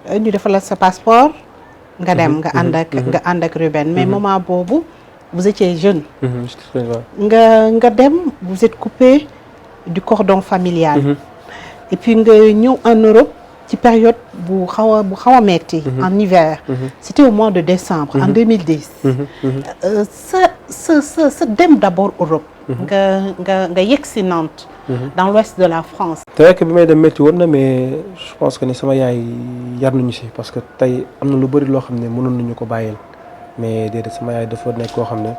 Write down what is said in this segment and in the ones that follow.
ñu defal la sa passeport nga dem nga ànd ak Ruben mais moment boobu vous étiez jeune. nga dem vous êtes coupé du cordon familial. et puis nga ñëw en Europe ci période bu xaw a metti en hiver. c'était au mois de décembre en 2010. sa dem d'abord Europe. nga yegg si Nantes. dans l'ouest de la France. c'est vrai que bi may dem métti woon na mais je pense que ni sama yaay yar nañu si parce que tey am na lu bëri loo xam ne mënoon nañu ko bàyyil mais déedéet sama yaay dafa nekk koo xam ne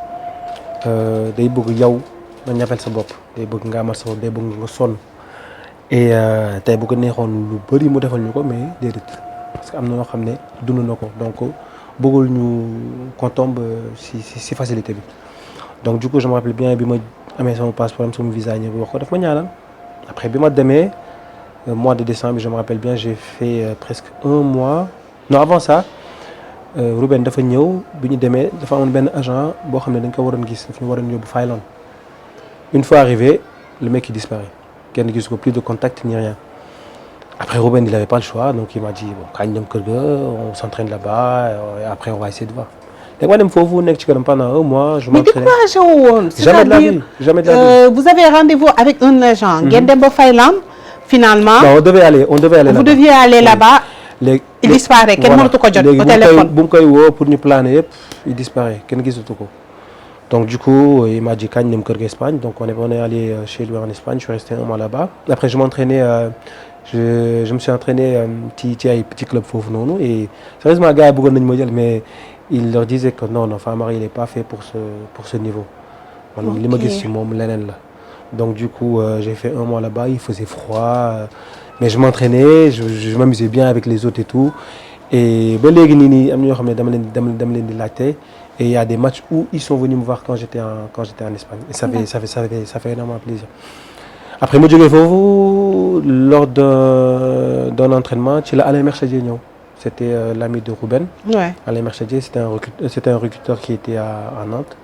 day bëgg yow nga ñafel sa bopp day bëgg nga amal sa bopp day bëgg nga sonn et tey bu ko neexoon lu bëri mu defal ñu ko mais déedéet parce que am na loo xam ne dund na ko donc bëggul ñu qu'on tombe si facilité bi donc du coup je me rappelle bien bi ma amee sama passeport am sama visa ñëw wax ko daf ma ñaanal après bi ma demee mois de décembre je me rappelle bien j'ai fait presque un mois non avant ça Ruben dafa ñëw bi ñu demee dafa amoon benn agent boo xam ne dañ ko waroon gis daf ñu waroon yóbbu Finlande une fois arrivé le mec il disparaît kenn gisu ko plus de contact ni rien après Ruben il avait pas le choix donc il m'a dit bon kañ dem kër ga on s'entraîne là-bas et après on va essayer de voir. léegi ma dem foofu nekk ci kanam pendant un mois. je m'entraînais mais découragé woon. jamais de la vie jamais de la vie. vous avez rendez-vous avec un agent. ngeen dem ba Finlande finalement. non on devait aller là-bas. vous deviez aller là-bas. léegi il disparaît kenn mënatu ko jot au téléphone. bu mu koy woo pour ñu planer yëpp il disparaît kenn gisatu ko. donc du coup il m'a dit kañ dem kër ga Espagne donc on est allé chez lui en Espagne je suis resté un mois là-bas après je m'entraînais je me suis entraîné ci ay petit club foofu noonu et sérieusement gars yi bëggoon nañu ma jël mais. il leur disait que non Famara il n'est pas fait pour ce niveau. man li ma gis ci moom leneen la. donc du coup j'ai fait un mois là-bas il faisait froid mais je m'entraînais je m'amusais bien avec les autres et tout et ba léegi nii am na ñoo xam ne dama leen di laajte et il y a des matchs où ils sont venus me voir quand j'étais en Espagne et ça fait énormément plaisir. après ma jógee foofu lors d'un entraînement ci la Alain Merchadier ñëw. C'était l'ami de Ruben. Ouais. Alain Merchadier, c'était un recruteur qui était à Nantes.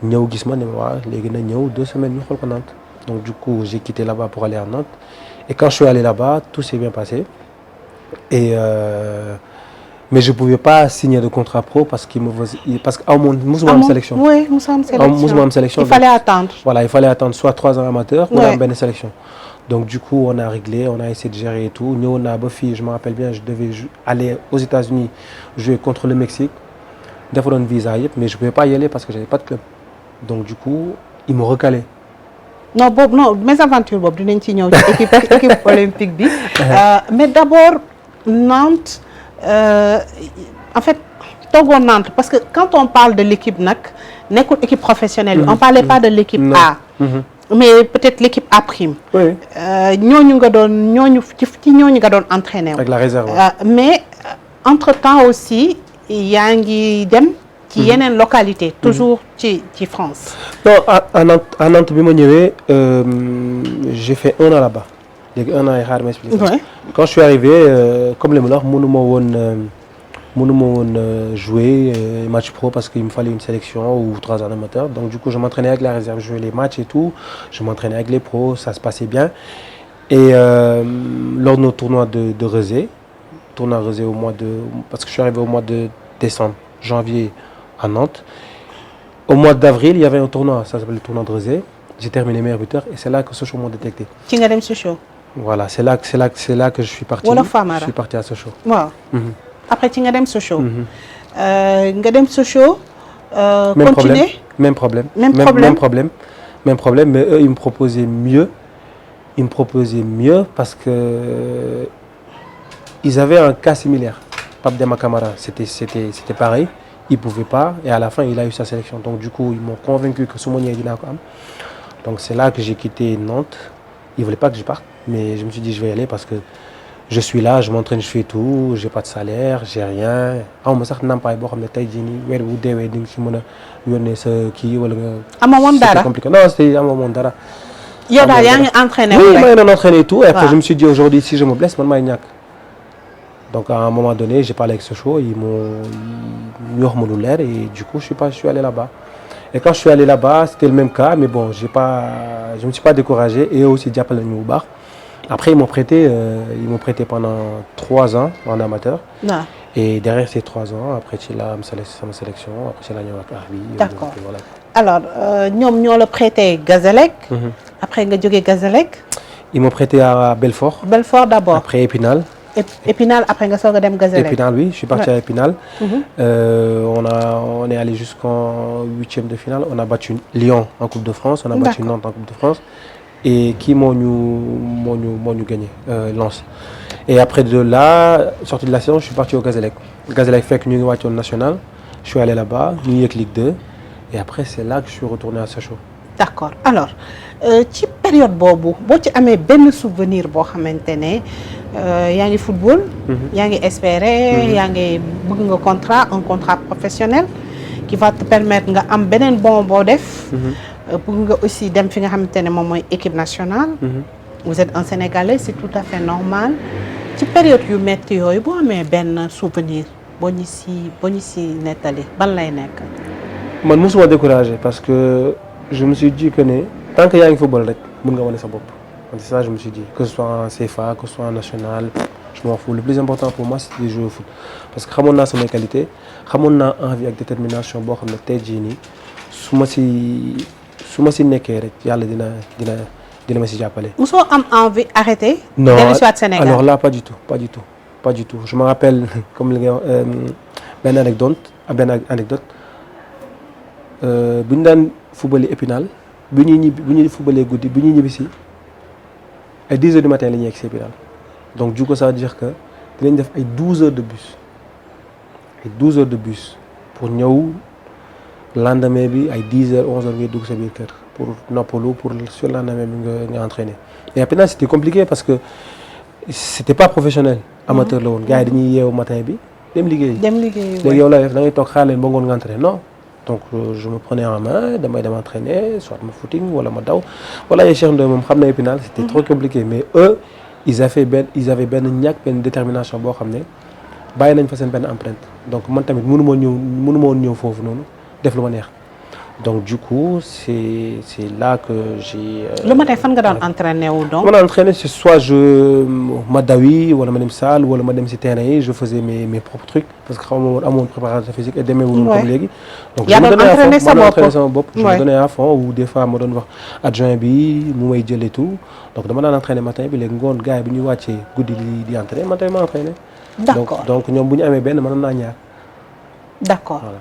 ñëw gis ma ne ma léegi na ñëw 2 semaines ñu xool ko Nantes. donc du coup j'ai quitté là-bas pour aller à Nantes et quand je suis allé là-bas tout s'est bien passé et mais je pouvais pas signer de contrat pro parce que musuma am sélection. oui musuma am sélection. il fallait attendre. voilà il fallait attendre soit 3 ans amateur. ou am benn sélection. donc du coup on a réglé on a essayé de gérer et tout ñëwoon naa ba fii je me rappelle bien je devais aller aux États-Unis jouer contre le Mexique defaroon visa yëpp mais je pouvais pas y aller parce que j'avais pas de club donc du coup ils m'ont recalé. non mes aventures boobu dinañ ci ñëw ci équipe olympique bi mais d'abord Nantes en fait toogoon Nantes parce que quand on parle de l'équipe nag nekkul équipe professionnelle on parlait pas de l'équipe A. mais peut-être l'équipe A prime. oui ñooñu nga doon entraîner. avec la réserve. mais entre-temps aussi yaa ngi dem. ci yeneen localité toujours ci France. non à Nantes bi ma ñëwee j'ai fait 1 an là-bas léegi 1 an yi xaar ma expliquer. quand je suis arrivé comme li ma la wax mënuma woon jouer match pro parce qu'il me fallait une sélection ou 3 ans amateur donc du coup je m'entraînais avec la réserve je jouais les matchs et tout je m'entraînais avec les pros ça se passait bien et lors de nos tournois de Rezé parce que je suis arrivé au mois de décembre janvier à Nantes au mois d'avril il y avait un tournoi ça s'appelle le tournoi de Rezé j'ai terminé meilleur buteur et c'est là que Sochaux m'ont détecté. ci nga dem Sochaux. voilà c'est là que je suis parti. wala Famara je suis parti à Sochaux. waaw. après ci nga dem Sochaux. nga dem Sochaux. continuer même problème mais eux ils me proposaient mieux parce que ils avaient un cas similaire Pape Demba Camara c'était pareil il pouvait pas et à la fin il a eu sa sélection donc du coup ils m'ont convaincu que su ma ñëwee dinaa ko am donc c'est là que j'ai quitté Nantes ils voulaient pas que je parte mais je me suis dit je vais y aller parce que je suis là je m'entraîne je fais tout j'ai pas de salaire j'ai rien awma sax nampaay boo xam ne tey jii nii weer bu deewee di nga ci mën a yónnee sa kii wala nga. amoo woon dara c'était compliqué non c'était amoo woon dara. yow daal yaa ngi entraîné oui maa ngi doon entraîné et tout et après je me suis dit aujourd'hui si je me blesse man maay ñàkk donc à un moment donné j'ai parlé avec Sochaux ils m'ont ñu wax ma lu leer et du coup je suis allé là-bas et quand je suis allé là-bas c'était le même cas mais bon je me suis pas découragé et eux aussi jàppale nañu bu baax Après, ils m'ont prêté pendant 3 ans en amateur. waaw. Et derrière ces 3 ans, après, ci la am sama sélection, après ci la ñëw ak Arbi. D'accord. Voilà. alors ñoom ñoo la prêté Gazélec. après nga jógee Gazélec. Ils m'ont prêté à Belfort. Belfort d'abord. Après Épinal. Épinal après nga soog a dem Gazélec. Épinal, oui, je suis parti Ouais. à Épinal. On est allé jusqu'en 8e de finale. On a battu Lyon en Coupe de France, on a battu D'accord. Nantes en Coupe de France. Et qui moo ñu gagné, Lens. Et après de là, sorti de la saison, je suis parti au Gazélec. Gazélec fekk ñu ngi wàccoon national. Je suis allé là-bas, ñu yéeg Ligue 2. Et après, c'est là que je suis retourné à Sochaux. d'accord alors ci période boobu boo ci amee benn souvenir boo xamante ne yaa ngi football. yaa ngi espérer. yaa ngi bëgg nga un contrat professionnel qui va te permettre nga am beneen bon boo def. bëgg nga aussi dem fi nga xamante ne moom mooy équipe nationale. vous êtes un Sénégalais c'est tout à fait normal ci période yu métti yooyu boo amee benn souvenir boo ñu si nettali ban lay nekk. man mosuma découragé parce que je me suis dit que ne tant que yaa ngi football rek mën nga wane sa bopp. C'est ça je me suis dit que ce soit en CFA que ce soit en national je m'en fous le plus important pour moi c'est de jouer au foot parce que xamoon naa samay qualité xamoon naa envie ak détermination boo xam ne tey jii nii su ma si nekkee rek yàlla dina ma si jàppale. mosoo am envie arrêter. non dellu si waat Sénégal alors là pas du tout je me rappelle comme li nga wax benn anecdote bu ñu daan footballé Épinal bu ñuy footballé guddi bu ñuy ñibbi si ay 10 heures du matin la ñuy yegg si Épinal donc du coup ça veut dire que dinañ def ay 12 heures de bus pour ñëw lendemain bi ay 10 heures 11 heures ngay dugg sa biir kër pour noppalu pour sur lendemain bi nga entraîner. Et Épinal c'était compliqué parce que c'était pas professionnel. amateur la woon gars yi dañuy yeewu matin bi dem liggéey. léegi yow la def da ngay toog xaar leen ba ngoon nga entraîner non. donc je me prenais en main damay dem entraîner soit ma footing wala ma daw wala ay Cheikh Ndoye moom xam na Épinal c'était trop compliqué mais eux ils avaient benn détermination boo xam ne bàyyi nañ fa seen benn empreinte donc man tamit mënu ma woon ñëw foofu noonu def lu ma neex donc du coup c'est là que j'ai. le matin fan nga daan entraîner wu donc. ma daan entraîner c'est soit ma dawi wala ma dem salle wala ma dem si terrain yi je faisais mes propres trucs parce que xaw ma woon amoon préparation physique et demee wu comme léegi. donc yaa doon entraîner sa bopp je me donnais à fond ou des fois ma doon wax adjoint bi mu may jël et tout donc dama daan entraîner matin bi léegi ngoon gars yi bi ñuy wàccee guddi di entraîner matin ma entraîner. d'accord donc ñoom bu ñu amee benn mënoon naa ñaar. d'accord. Voilà.